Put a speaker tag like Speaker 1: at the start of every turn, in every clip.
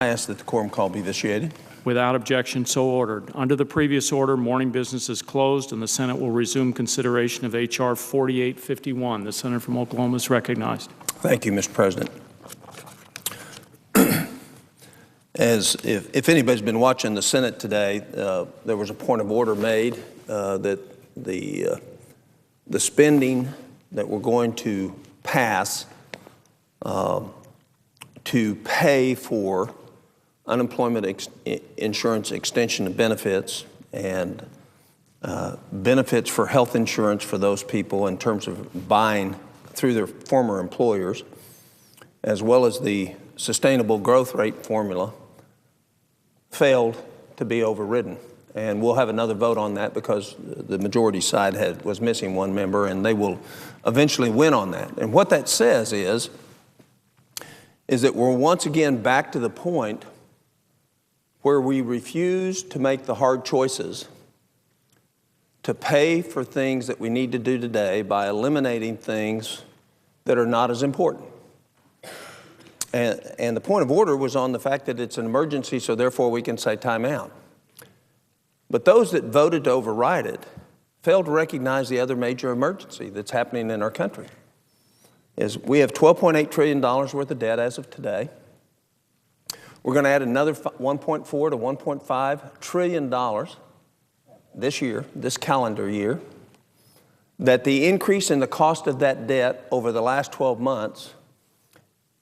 Speaker 1: I ask that the quorum call be vitiated.
Speaker 2: Without objection, so ordered. Under the previous order, morning business is closed, and the Senate will resume consideration of H.R. 4851. The senator from Oklahoma is recognized.
Speaker 1: Thank you, Mr. President. If anybody's been watching the Senate today, there was a point of order made that the spending that we're going to pass to pay for unemployment insurance extension of benefits and benefits for health insurance for those people in terms of buying through their former employers, as well as the sustainable growth rate formula, failed to be overridden. And we'll have another vote on that because the majority side was missing one member, and they will eventually win on that. And what that says is that we're once again back to the point where we refuse to make the hard choices to pay for things that we need to do today by eliminating things that are not as important. And the point of order was on the fact that it's an emergency, so therefore we can say time out. But those that voted to override it failed to recognize the other major emergency that's happening in our country. We have $12.8 trillion worth of debt as of today. We're going to add another $1.4 to $1.5 trillion this year, this calendar year. That the increase in the cost of that debt over the last 12 months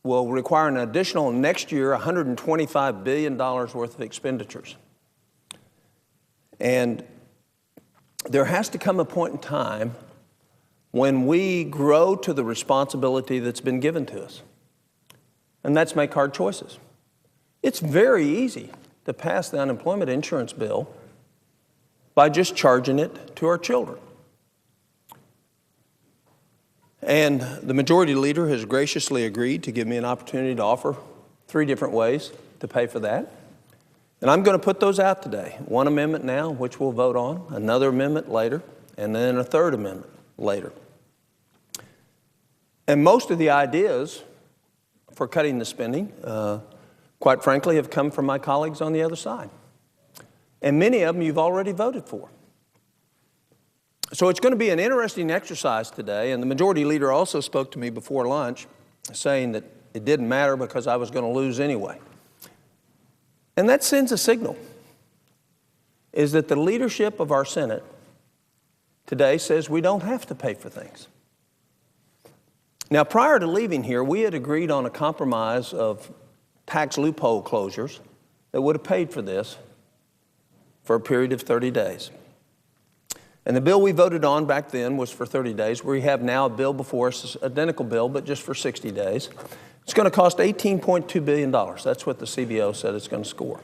Speaker 1: will require an additional next year $125 billion worth of expenditures. And there has to come a point in time when we grow to the responsibility that's been given to us. And that's make hard choices. It's very easy to pass the unemployment insurance bill by just charging it to our children. And the majority leader has graciously agreed to give me an opportunity to offer 3 different ways to pay for that. And I'm going to put those out today. One amendment now, which we'll vote on, another amendment later, and then a third amendment later. And most of the ideas for cutting the spending, quite frankly, have come from my colleagues on the other side. And many of them you've already voted for. So it's going to be an interesting exercise today, and the majority leader also spoke to me before lunch saying that it didn't matter because I was going to lose anyway. And that sends a signal, is that the leadership of our Senate today says we don't have to pay for things. Now, prior to leaving here, we had agreed on a compromise of tax loophole closures that would have paid for this for a period of 30 days. And the bill we voted on back then was for 30 days. We have now a bill before us, identical bill, but just for 60 days. It's going to cost $18.2 billion. That's what the CBO said it's going to score.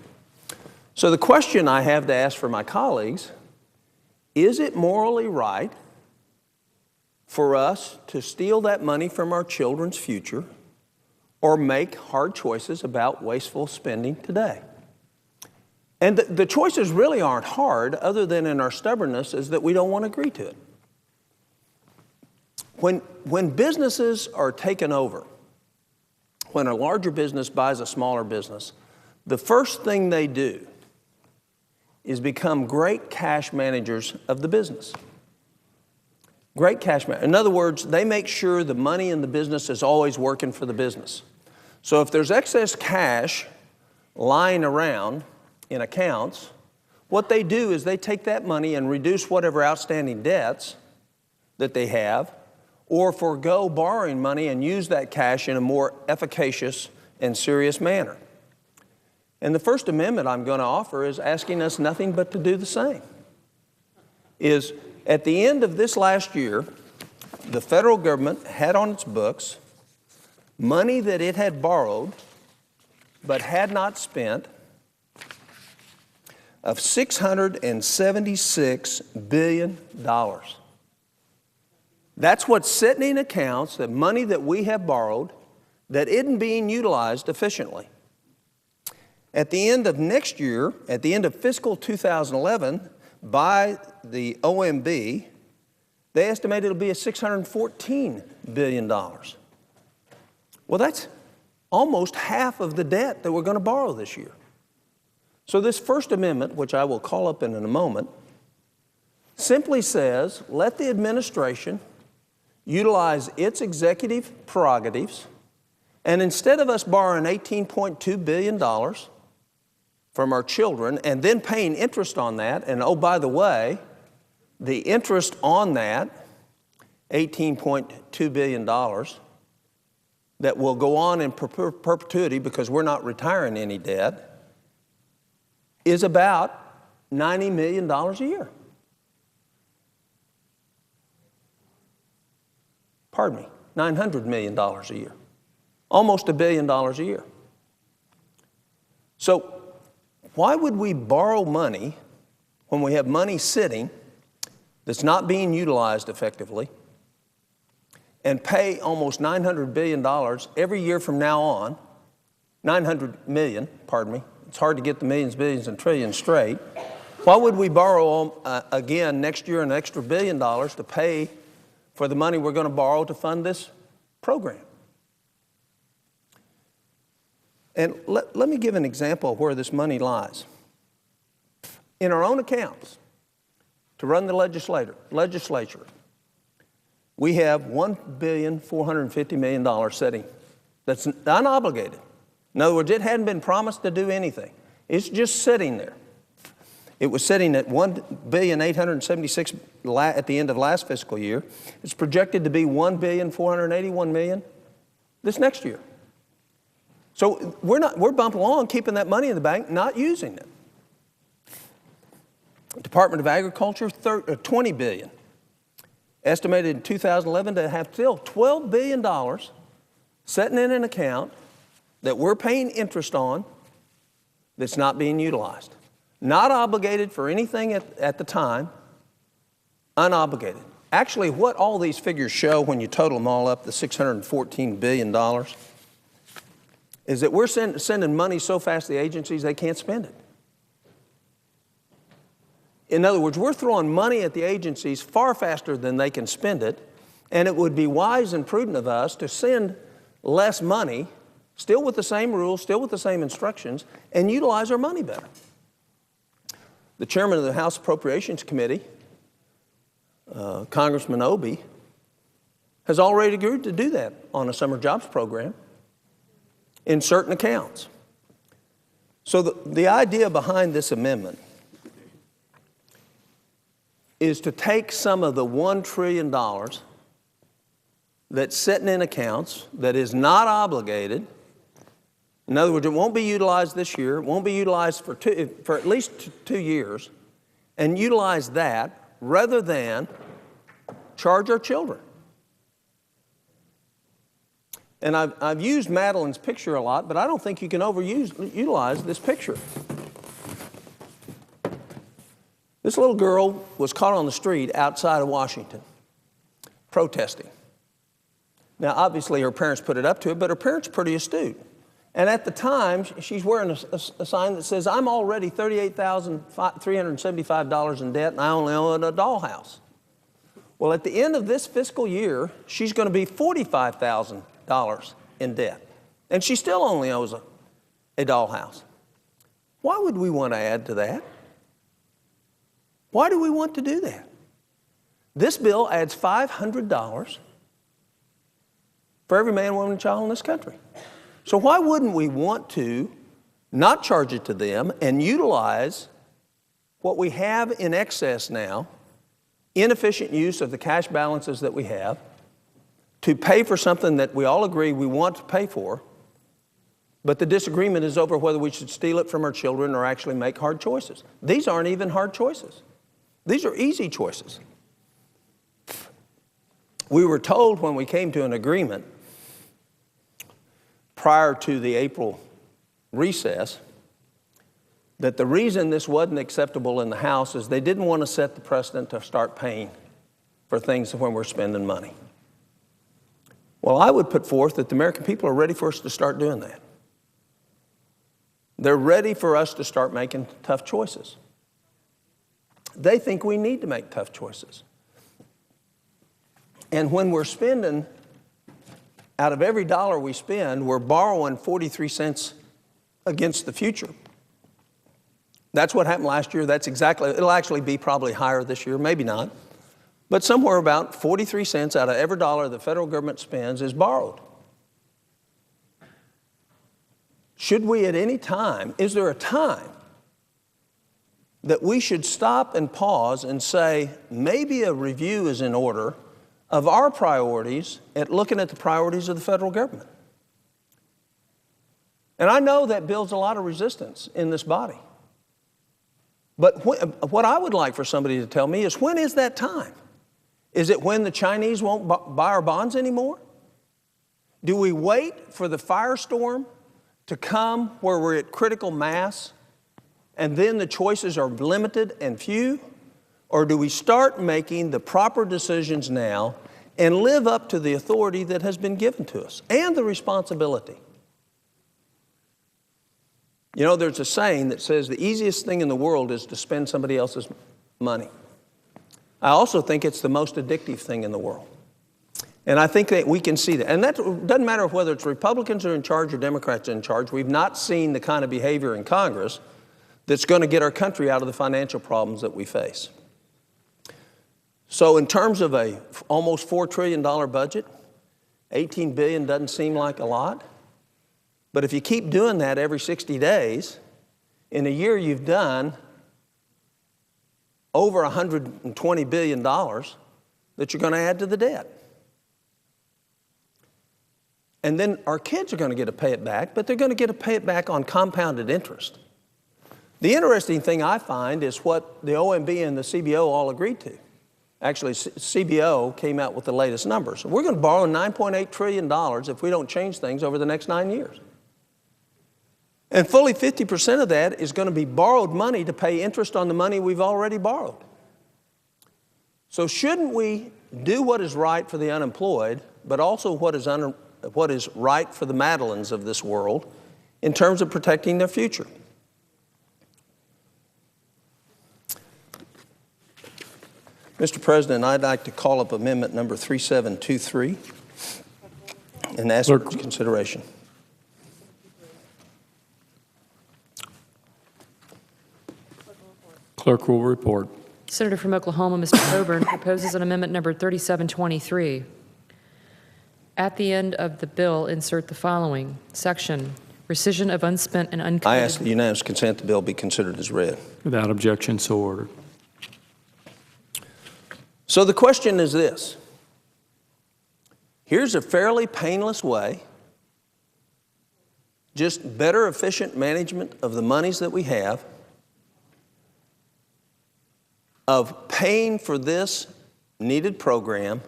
Speaker 1: So the question I have to ask for my colleagues, is it morally right for us to steal that money from our children's future or make hard choices about wasteful spending today? And the choices really aren't hard, other than in our stubbornness, is that we don't want to agree to it. When businesses are taken over, when a larger business buys a smaller business, the first thing they do is become great cash managers of the business. Great cash managers. In other words, they make sure the money in the business is always working for the business. So if there's excess cash lying around in accounts, what they do is they take that money and reduce whatever outstanding debts that they have, or forego borrowing money and use that cash in a more efficacious and serious manner. And the First Amendment I'm going to offer is asking us nothing but to do the same. Is at the end of this last year, the federal government had on its books money that it had borrowed but had not spent of $676 billion. That's what's sitting in accounts, the money that we have borrowed that isn't being utilized efficiently. At the end of next year, at the end of fiscal 2011, by the OMB, they estimate it'll be $614 billion. Well, almost half of the debt that we're going to borrow this year. So this First Amendment, which I will call up in a moment, simply says, let the administration utilize its executive prerogatives, and instead of us borrowing $18.2 billion from our children and then paying interest on that, and oh, by the way, the interest on that, $18.2 billion, that will go on in perpetuity because we're not retiring any debt, is about $90 million a year. Pardon me, $900 million a year. Almost $1 billion a year. So why would we borrow money when we have money sitting that's not being utilized effectively and pay almost $900 billion every year from now on, 900 million, pardon me. It's hard to get the millions, billions, and trillions straight. Why would we borrow again next year an extra $1 billion to pay for the money we're going to borrow to fund this program? And let me give an example of where this money lies. In our own accounts, to run the legislature, we have $1.45 billion sitting that's unobligated. In other words, it hadn't been promised to do anything. It's just sitting there. It was sitting at $1.876 billion at the end of last fiscal year. It's projected to be $1.481 billion this next year. So we're bumping along, keeping that money in the bank, not using it. Department of Agriculture, $20 billion. Estimated in 2011 to have still $12 billion sitting in an account that we're paying interest on that's not being utilized. Not obligated for anything at the time, unobligated. Actually, what all these figures show when you total them all up, the $614 billion, is that we're sending money so fast to the agencies they can't spend it. In other words, we're throwing money at the agencies far faster than they can spend it, and it would be wise and prudent of us to send less money, still with the same rules, still with the same instructions, and utilize our money better. The chairman of the House Appropriations Committee, Congressman Obey, has already agreed to do that on a summer jobs program in certain accounts. So the idea behind this amendment is to take some of the $1 trillion that's sitting in accounts that is not obligated. In other words, it won't be utilized this year, it won't be utilized for at least 2 years, and utilize that rather than charge our children. And I've used Madeline's picture a lot, but I don't think you can utilize this picture. This little girl was caught on the street outside of Washington, protesting. Now, obviously, her parents put it up to it, but her parents are pretty astute. And at the time, she's wearing a sign that says, I'm already $38,375 in debt, and I only own a dollhouse. Well, at the end of this fiscal year, she's going to be $45,000 in debt. And she still only owes a dollhouse. Why would we want to add to that? Why do we want to do that? This bill adds $500 for every man, woman, and child in this country. So why wouldn't we want to not charge it to them and utilize what we have in excess now, inefficient use of the cash balances that we have, to pay for something that we all agree we want to pay for, but the disagreement is over whether we should steal it from our children or actually make hard choices. These aren't even hard choices. These are easy choices. We were told when we came to an agreement prior to the April recess that the reason this wasn't acceptable in the House is they didn't want to set the precedent to start paying for things when we're spending money. Well, I would put forth that the American people are ready for us to start doing that. They're ready for us to start making tough choices. They think we need to make tough choices. And when we're spending out of every dollar we spend, we're borrowing 43 cents against the future. That's what happened last year. That's exactly, it'll actually be probably higher this year, maybe not. But somewhere about 43 cents out of every dollar the federal government spends is borrowed. Should we at any time, is there a time that we should stop and pause and say, maybe a review is in order of our priorities at looking at the priorities of the federal government? And I know that builds a lot of resistance in this body. But what I would like for somebody to tell me is, when is that time? Is it when the Chinese won't buy our bonds anymore? Do we wait for the firestorm to come where we're at critical mass and then the choices are limited and few? Or do we start making the proper decisions now and live up to the authority that has been given to us and the responsibility? You know, there's a saying that says the easiest thing in the world is to spend somebody else's money. I also think it's the most addictive thing in the world. And I think that we can see that. And that doesn't matter whether it's Republicans are in charge or Democrats are in charge. We've not seen the kind of behavior in Congress that's going to get our country out of the financial problems that we face. So in terms of a almost $4 trillion budget, $18 billion doesn't seem like a lot. But if you keep doing that every 60 days, in a year you've done over $120 billion that you're going to add to the debt. And then our kids are going to get to pay it back, but they're going to get to pay it back on compounded interest. The interesting thing I find is what the OMB and the CBO all agreed to. Actually, CBO came out with the latest numbers. We're going to borrow $9.8 trillion if we don't change things over the next 9 years. And fully 50% of that is going to be borrowed money to pay interest on the money we've already borrowed. So shouldn't we do what is right for the unemployed, but also what is right for the Madeleines of this world in terms of protecting their future? Mr. President, I'd like to call up amendment number 3723 and ask for its consideration.
Speaker 2: Clerk will report.
Speaker 3: Senator from Oklahoma, Mr. Coburn, proposes an amendment number 3723. At the end of the bill, insert the following section: rescission of unspent and uncommitted.
Speaker 1: I ask the unanimous consent the bill be considered as read.
Speaker 2: Without objection, so ordered.
Speaker 1: So the question is this. Here's a fairly painless way, just better efficient management of the monies that we have, of paying for this needed program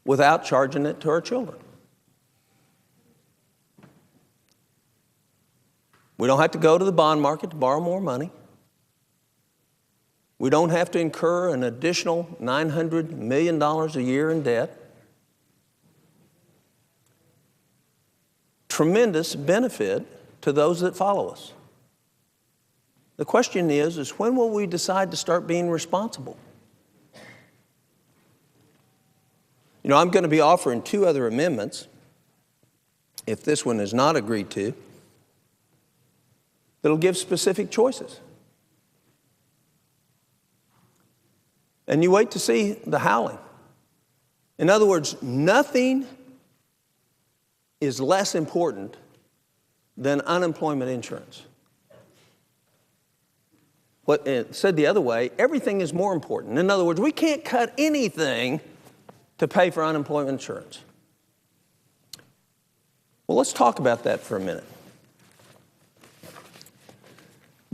Speaker 1: without charging it to our children. We don't have to go to the bond market to borrow more money. We don't have to incur an additional $900 million a year in debt. Tremendous benefit to those that follow us. The question is when will we decide to start being responsible? You know, I'm going to be offering 2 other amendments, if this one is not agreed to, that'll give specific choices. And you wait to see the howling. In other words, nothing is less important than unemployment insurance. What said the other way, everything is more important. In other words, we can't cut anything to pay for unemployment insurance. Well, let's talk about that for a minute.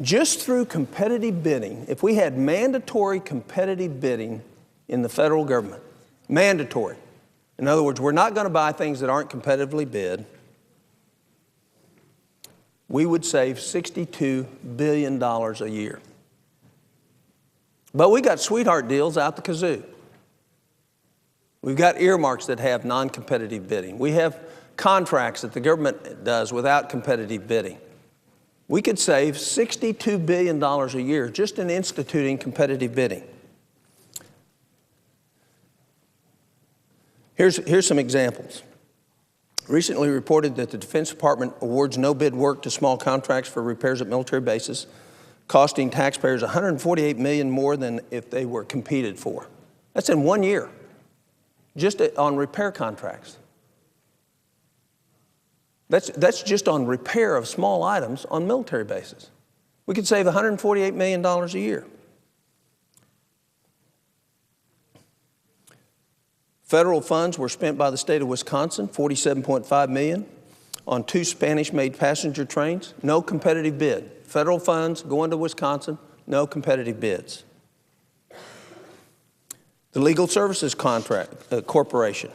Speaker 1: Just through competitive bidding, if we had mandatory competitive bidding in the federal government, mandatory. In other words, we're not going to buy things that aren't competitively bid. We would save $62 billion a year. But we got sweetheart deals out the kazoo. We've got earmarks that have non-competitive bidding. We have contracts that the government does without competitive bidding. We could save $62 billion a year just in instituting competitive bidding. Here's some examples. recently reported that the Defense Department awards no-bid work to small contracts for repairs at military bases, costing taxpayers $148 million more than if they were competed for. That's in 1 year, just on repair contracts. That's just on repair of small items on military bases. We could save $148 million a year. Federal funds were spent by the state of Wisconsin, $47.5 million, on 2 Spanish-made passenger trains. No competitive bid. Federal funds going to Wisconsin, no competitive bids. The Legal Services Corporation.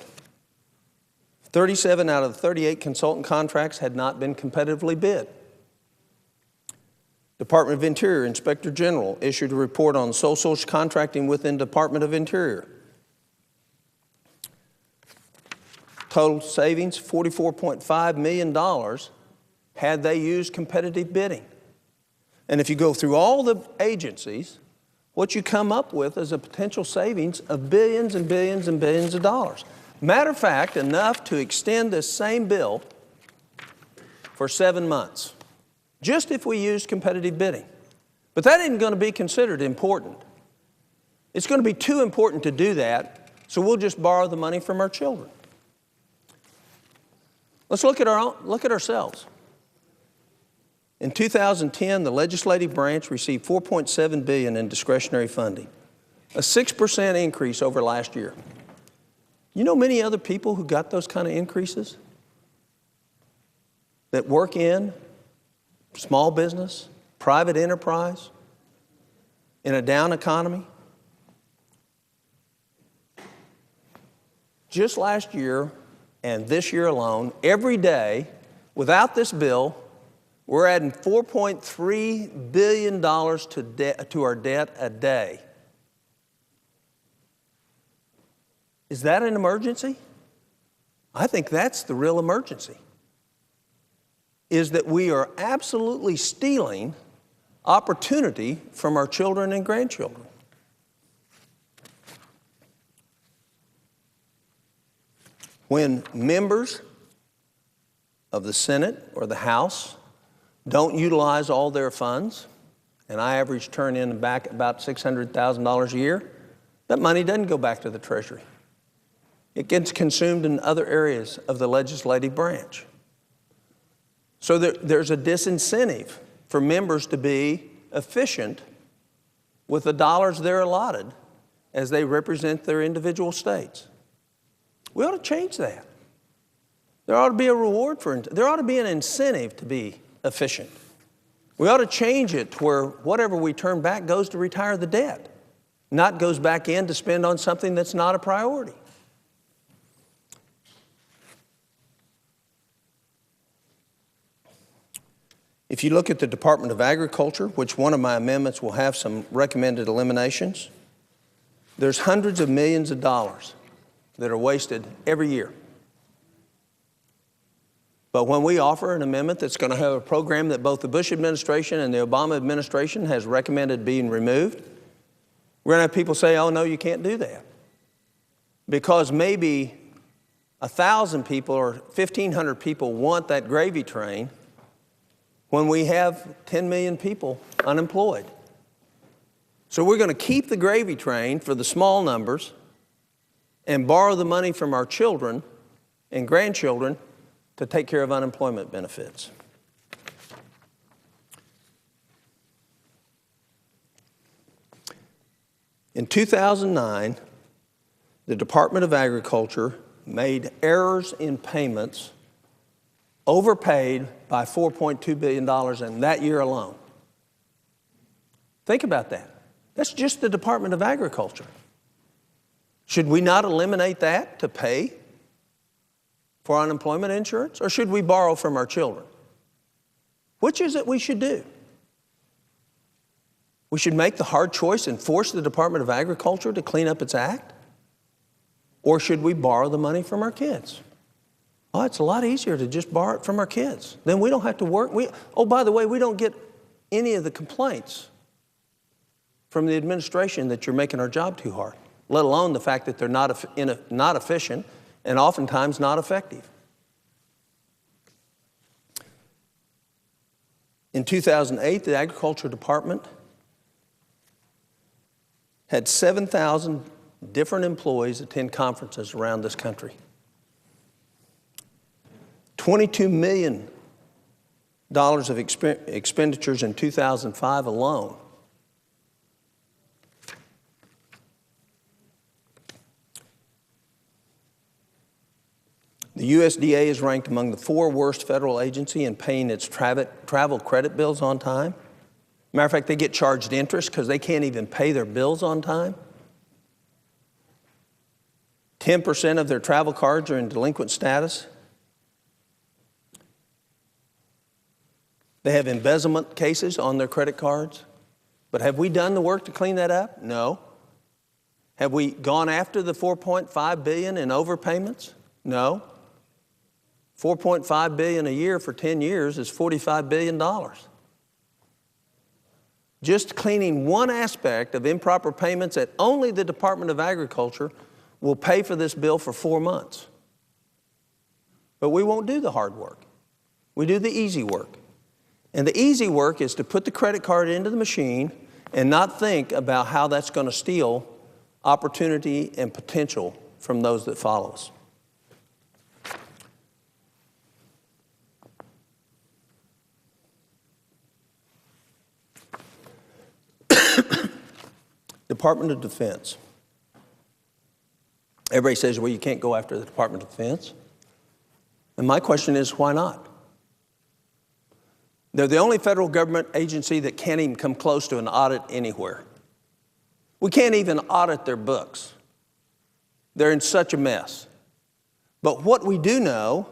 Speaker 1: 37 out of the 38 consultant contracts had not been competitively bid. Department of Interior Inspector General issued a report on sole source contracting within Department of Interior. Total savings, $44.5 million had they used competitive bidding. And if you go through all the agencies, what you come up with is a potential savings of billions and billions and billions of dollars. Matter of fact, enough to extend this same bill for 7 months, just if we used competitive bidding. But that isn't going to be considered important. It's going to be too important to do that, so we'll just borrow the money from our children. Let's look at ourselves. In 2010, the legislative branch received $4.7 billion in discretionary funding, a 6% increase over last year. You know many other people who got those kind of increases that work in small business, private enterprise, in a down economy? Just last year and this year alone, every day, without this bill, we're adding $4.3 billion to our debt a day. Is that an emergency? I think that's the real emergency, is that we are absolutely stealing opportunity from our children and grandchildren. When members of the Senate or the House don't utilize all their funds, and I average turn in and back about $600,000 a year, that money doesn't go back to the Treasury. It gets consumed in other areas of the legislative branch. So there's a disincentive for members to be efficient with the dollars they're allotted as they represent their individual states. We ought to change that. There ought to be a reward there ought to be an incentive to be efficient. We ought to change it to where whatever we turn back goes to retire the debt, not goes back in to spend on something that's not a priority. If you look at the Department of Agriculture, which one of my amendments will have some recommended eliminations, there's hundreds of millions of dollars that are wasted every year. But when we offer an amendment that's going to have a program that both the Bush administration and the Obama administration has recommended being removed, we're going to have people say, oh, no, you can't do that. Because maybe 1,000 people or 1,500 people want that gravy train when we have 10 million people unemployed. So we're going to keep the gravy train for the small numbers and borrow the money from our children and grandchildren to take care of unemployment benefits. In 2009, the Department of Agriculture made errors in payments, overpaid by $4.2 billion in that year alone. Think about that. That's just the Department of Agriculture. Should we not eliminate that to pay for unemployment insurance, or should we borrow from our children? Which is it we should do? We should make the hard choice and force the Department of Agriculture to clean up its act? Or should we borrow the money from our kids? Oh, it's a lot easier to just borrow it from our kids. Then we don't have to work. Oh, by the way, we don't get any of the complaints from the administration that you're making our job too hard, let alone the fact that they're not efficient and oftentimes not effective. In 2008, the Agriculture Department had 7,000 different employees attend conferences around this country. $22 million of expenditures in 2005 alone. The USDA is ranked among the 4 worst federal agencies in paying its travel credit bills on time. Matter of fact, they get charged interest because they can't even pay their bills on time. 10% of their travel cards are in delinquent status. They have embezzlement cases on their credit cards. But have we done the work to clean that up? No. Have we gone after the $4.5 billion in overpayments? No. $4.5 billion a year for 10 years is $45 billion. Just cleaning one aspect of improper payments at only the Department of Agriculture will pay for this bill for 4 months. But we won't do the hard work. We do the easy work. And the easy work is to put the credit card into the machine and not think about how that's going to steal opportunity and potential from those that follow us. Department of Defense. Everybody says, well, you can't go after the Department of Defense. And my question is, why not? They're the only federal government agency that can't even come close to an audit anywhere. We can't even audit their books. They're in such a mess. But what we do know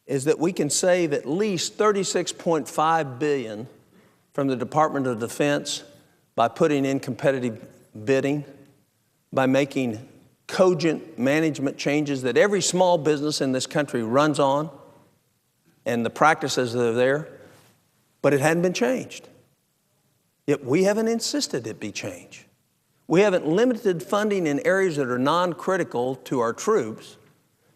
Speaker 1: is that we can save at least $36.5 billion from the Department of Defense by putting in competitive bidding, by making cogent management changes that every small business in this country runs on, and the practices that are there, but it hadn't been changed. Yet we haven't insisted it be changed. We haven't limited funding in areas that are non-critical to our troops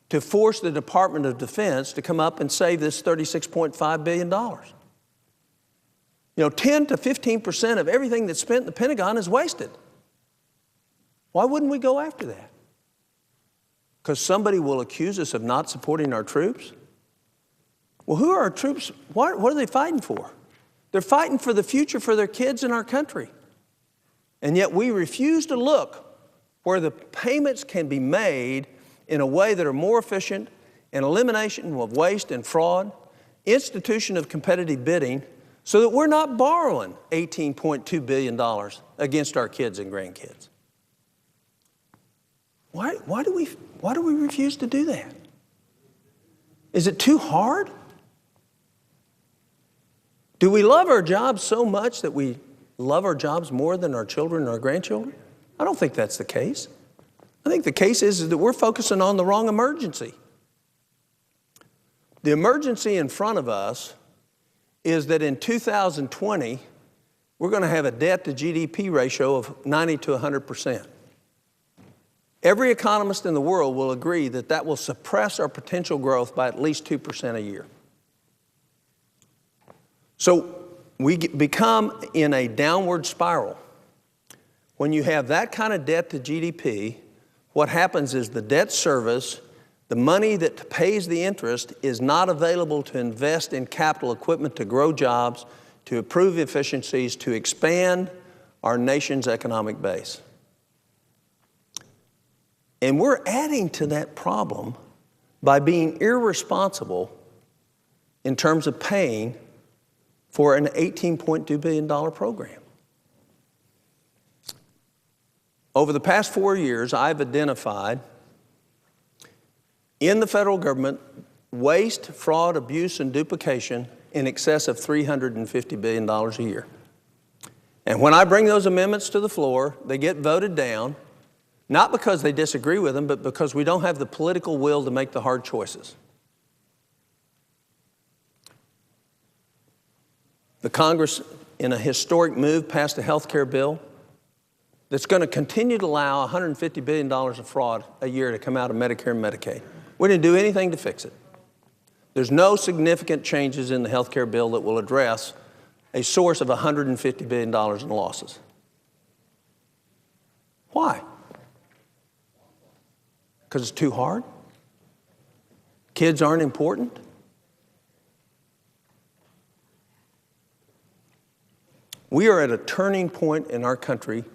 Speaker 1: to force the Department of Defense to come up and save this $36.5 billion. 10 to 15% of everything that's spent in the Pentagon is wasted. Why wouldn't we go after that? Because somebody will accuse us of not supporting our troops? Well, who are our troops? What are they fighting for? They're fighting for the future for their kids in our country. And yet we refuse to look where the payments can be made in a way that are more efficient, and elimination of waste and fraud, institution of competitive bidding, so that we're not borrowing $18.2 billion against our kids and grandkids. Why do we refuse to do that? Is it too hard? Do we love our jobs so much that we love our jobs more than our children and our grandchildren? I don't think that's the case. I think the case is that we're focusing on the wrong emergency. The emergency in front of us is that in 2020, we're going to have a debt to GDP ratio of 90 to 100%. Every economist in the world will agree that that will suppress our potential growth by at least 2% a year. So we become in a downward spiral. When you have that kind of debt to GDP, what happens is the debt service, the money that pays the interest, is not available to invest in capital equipment to grow jobs, to improve efficiencies, to expand our nation's economic base. And we're adding to that problem by being irresponsible in terms of paying for an $18.2 billion program. Over the past 4 years, I've identified in the federal government waste, fraud, abuse, and duplication in excess of $350 billion a year. And when I bring those amendments to the floor, they get voted down, not because they disagree with them, but because we don't have the political will to make the hard choices. The Congress, in a historic move, passed a health care bill that's going to continue to allow $150 billion of fraud a year to come out of Medicare and Medicaid. We didn't do anything to fix it. There's no significant changes in the health care bill that will address a source of $150 billion in losses. Why? Because it's too hard? Kids aren't important? We are at a turning point in our country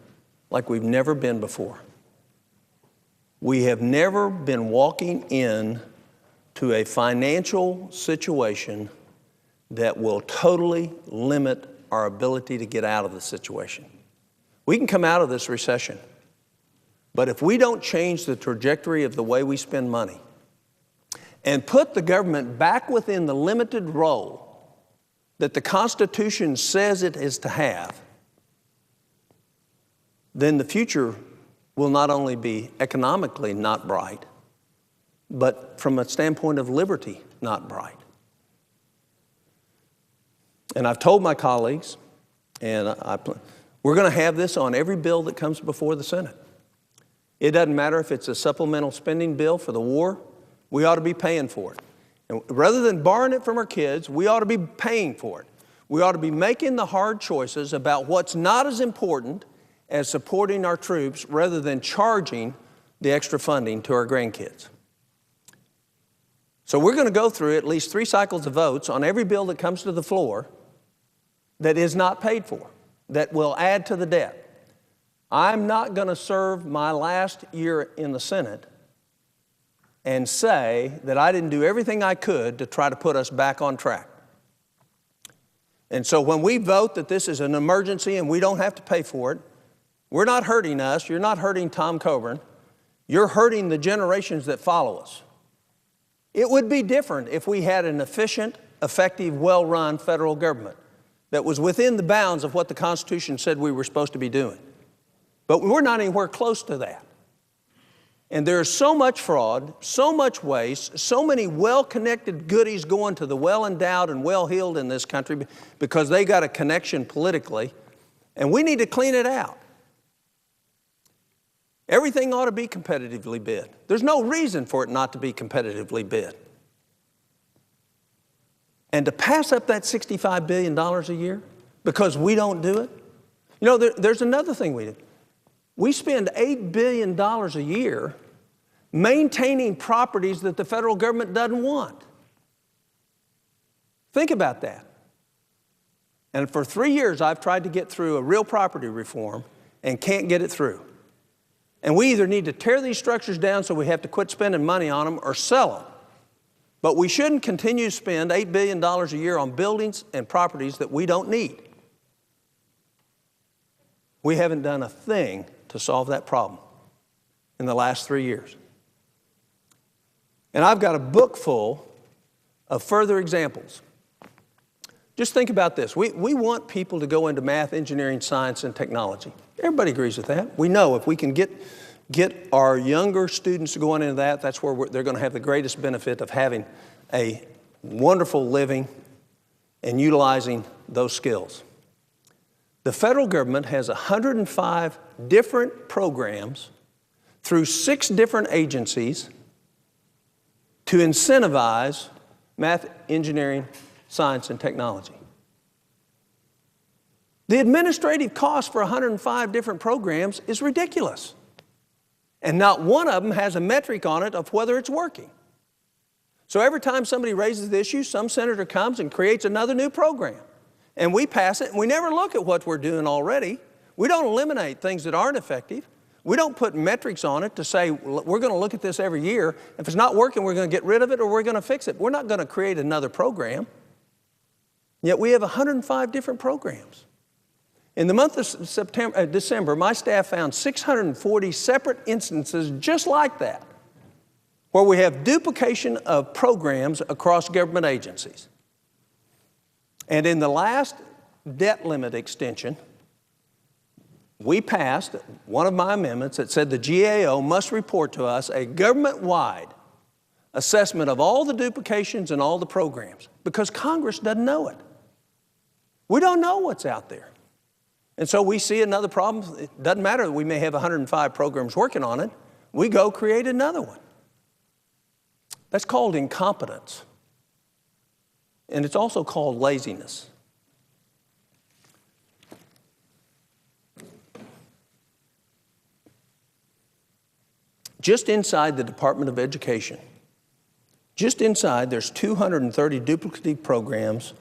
Speaker 1: like we've never been before. We have never been walking in to a financial situation that will totally limit our ability to get out of the situation. We can come out of this recession, but if we don't change the trajectory of the way we spend money and put the government back within the limited role that the Constitution says it is to have, then the future will not only be economically not bright, but from a standpoint of liberty, not bright. And I've told my colleagues, and we're going to have this on every bill that comes before the Senate. It doesn't matter if it's a supplemental spending bill for the war, we ought to be paying for it. And rather than borrowing it from our kids, we ought to be paying for it. We ought to be making the hard choices about what's not as important as supporting our troops rather than charging the extra funding to our grandkids. So we're going to go through at least 3 cycles of votes on every bill that comes to the floor that is not paid for, that will add to the debt. I'm not going to serve my last year in the Senate and say that I didn't do everything I could to try to put us back on track. And so when we vote that this is an emergency and we don't have to pay for it, we're not hurting us, you're not hurting Tom Coburn, you're hurting the generations that follow us. It would be different if we had an efficient, effective, well-run federal government that was within the bounds of what the Constitution said we were supposed to be doing. But we're not anywhere close to that. And there's so much fraud, so much waste, so many well-connected goodies going to the well-endowed and well-heeled in this country because they got a connection politically, and we need to clean it out. Everything ought to be competitively bid. There's no reason for it not to be competitively bid. And to pass up that $65 billion a year because we don't do it? You know, there's another thing we do. We spend $8 billion a year maintaining properties that the federal government doesn't want. Think about that. And for 3 years, I've tried to get through a real property reform and can't get it through. And we either need to tear these structures down so we have to quit spending money on them or sell them. But we shouldn't continue to spend $8 billion a year on buildings and properties that we don't need. We haven't done a thing to solve that problem in the last 3 years. And I've got a book full of further examples. Just think about this. We want people to go into math, engineering, science, and technology. Everybody agrees with that. We know if we can get our younger students going into that, that's where they're going to have the greatest benefit of having a wonderful living and utilizing those skills. The federal government has 105 different programs through 6 different agencies to incentivize math, engineering, science, and technology. The administrative cost for 105 different programs is ridiculous. And not one of them has a metric on it of whether it's working. So every time somebody raises the issue, some senator comes and creates another new program. And we pass it, and we never look at what we're doing already. We don't eliminate things that aren't effective. We don't put metrics on it to say, we're going to look at this every year. If it's not working, we're going to get rid of it or we're going to fix it. We're not going to create another program. Yet we have 105 different programs. In the month of December, my staff found 640 separate instances just like that, where we have duplication of programs across government agencies. And in the last debt limit extension, we passed one of my amendments that said the GAO must report to us a government-wide assessment of all the duplications and all the programs, because Congress doesn't know it. We don't know what's out there. And so we see another problem. It doesn't matter that we may have 105 programs working on it. We go create another one. That's called incompetence. and it's also called laziness. Just inside the Department of Education, just inside, there's 230 duplicative programs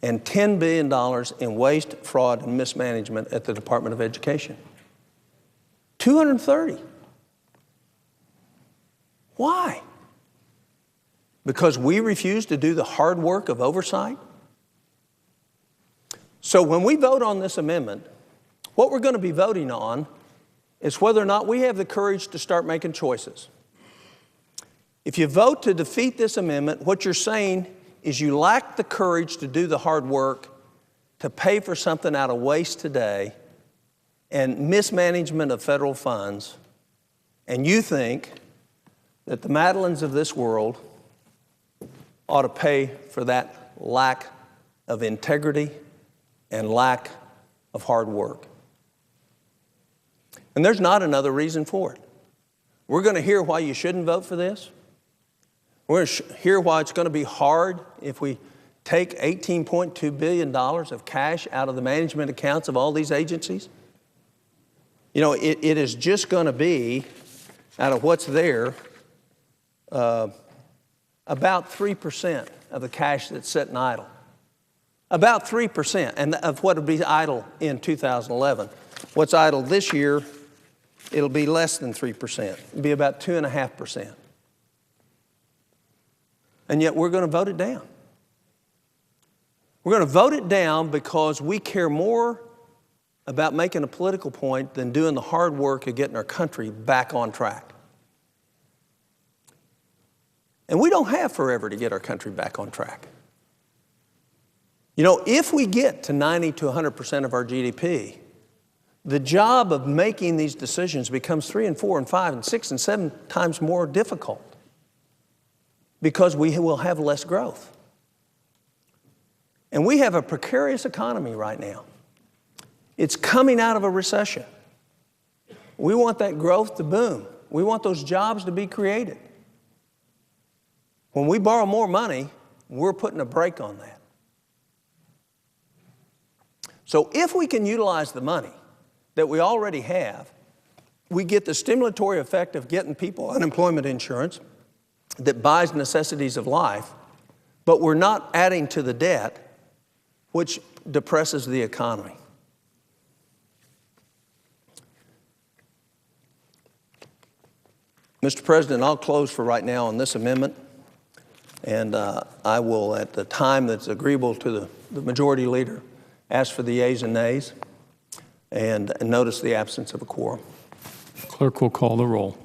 Speaker 1: and $10 billion in waste, fraud, and mismanagement at the Department of Education. 230. Why? Because we refuse to do the hard work of oversight? So when we vote on this amendment, what we're going to be voting on is whether or not we have the courage to start making choices. If you vote to defeat this amendment, what you're saying is you lack the courage to do the hard work to pay for something out of waste today and mismanagement of federal funds, and you think that the Madelines of this world ought to pay for that lack of integrity and lack of hard work. And there's not another reason for it. We're going to hear why you shouldn't vote for this. We're going to hear why it's going to be hard if we take $18.2 billion of cash out of the management accounts of all these agencies. You know, it is just going to be, out of what's there, about 3% of the cash that's sitting idle. About 3%, and of what would be idle in 2011. What's idle this year, it'll be less than 3%. It'll be about 2.5%. And yet we're going to vote it down. We're going to vote it down because we care more about making a political point than doing the hard work of getting our country back on track. And we don't have forever to get our country back on track. You know, if we get to 90 to 100% of our GDP, the job of making these decisions becomes 3 and 4 and 5 and 6 and 7 times more difficult because we will have less growth. And we have a precarious economy right now. It's coming out of a recession. We want that growth to boom. We want those jobs to be created. When we borrow more money, we're putting a brake on that. So if we can utilize the money that we already have, we get the stimulatory effect of getting people unemployment insurance that buys necessities of life, but we're not adding to the debt, which depresses the economy. Mr. President, I'll close for right now on this amendment, and I will, at the time that's agreeable to the majority leader, ask for the yeas and nays and notice the absence of a quorum.
Speaker 2: Clerk will call the roll.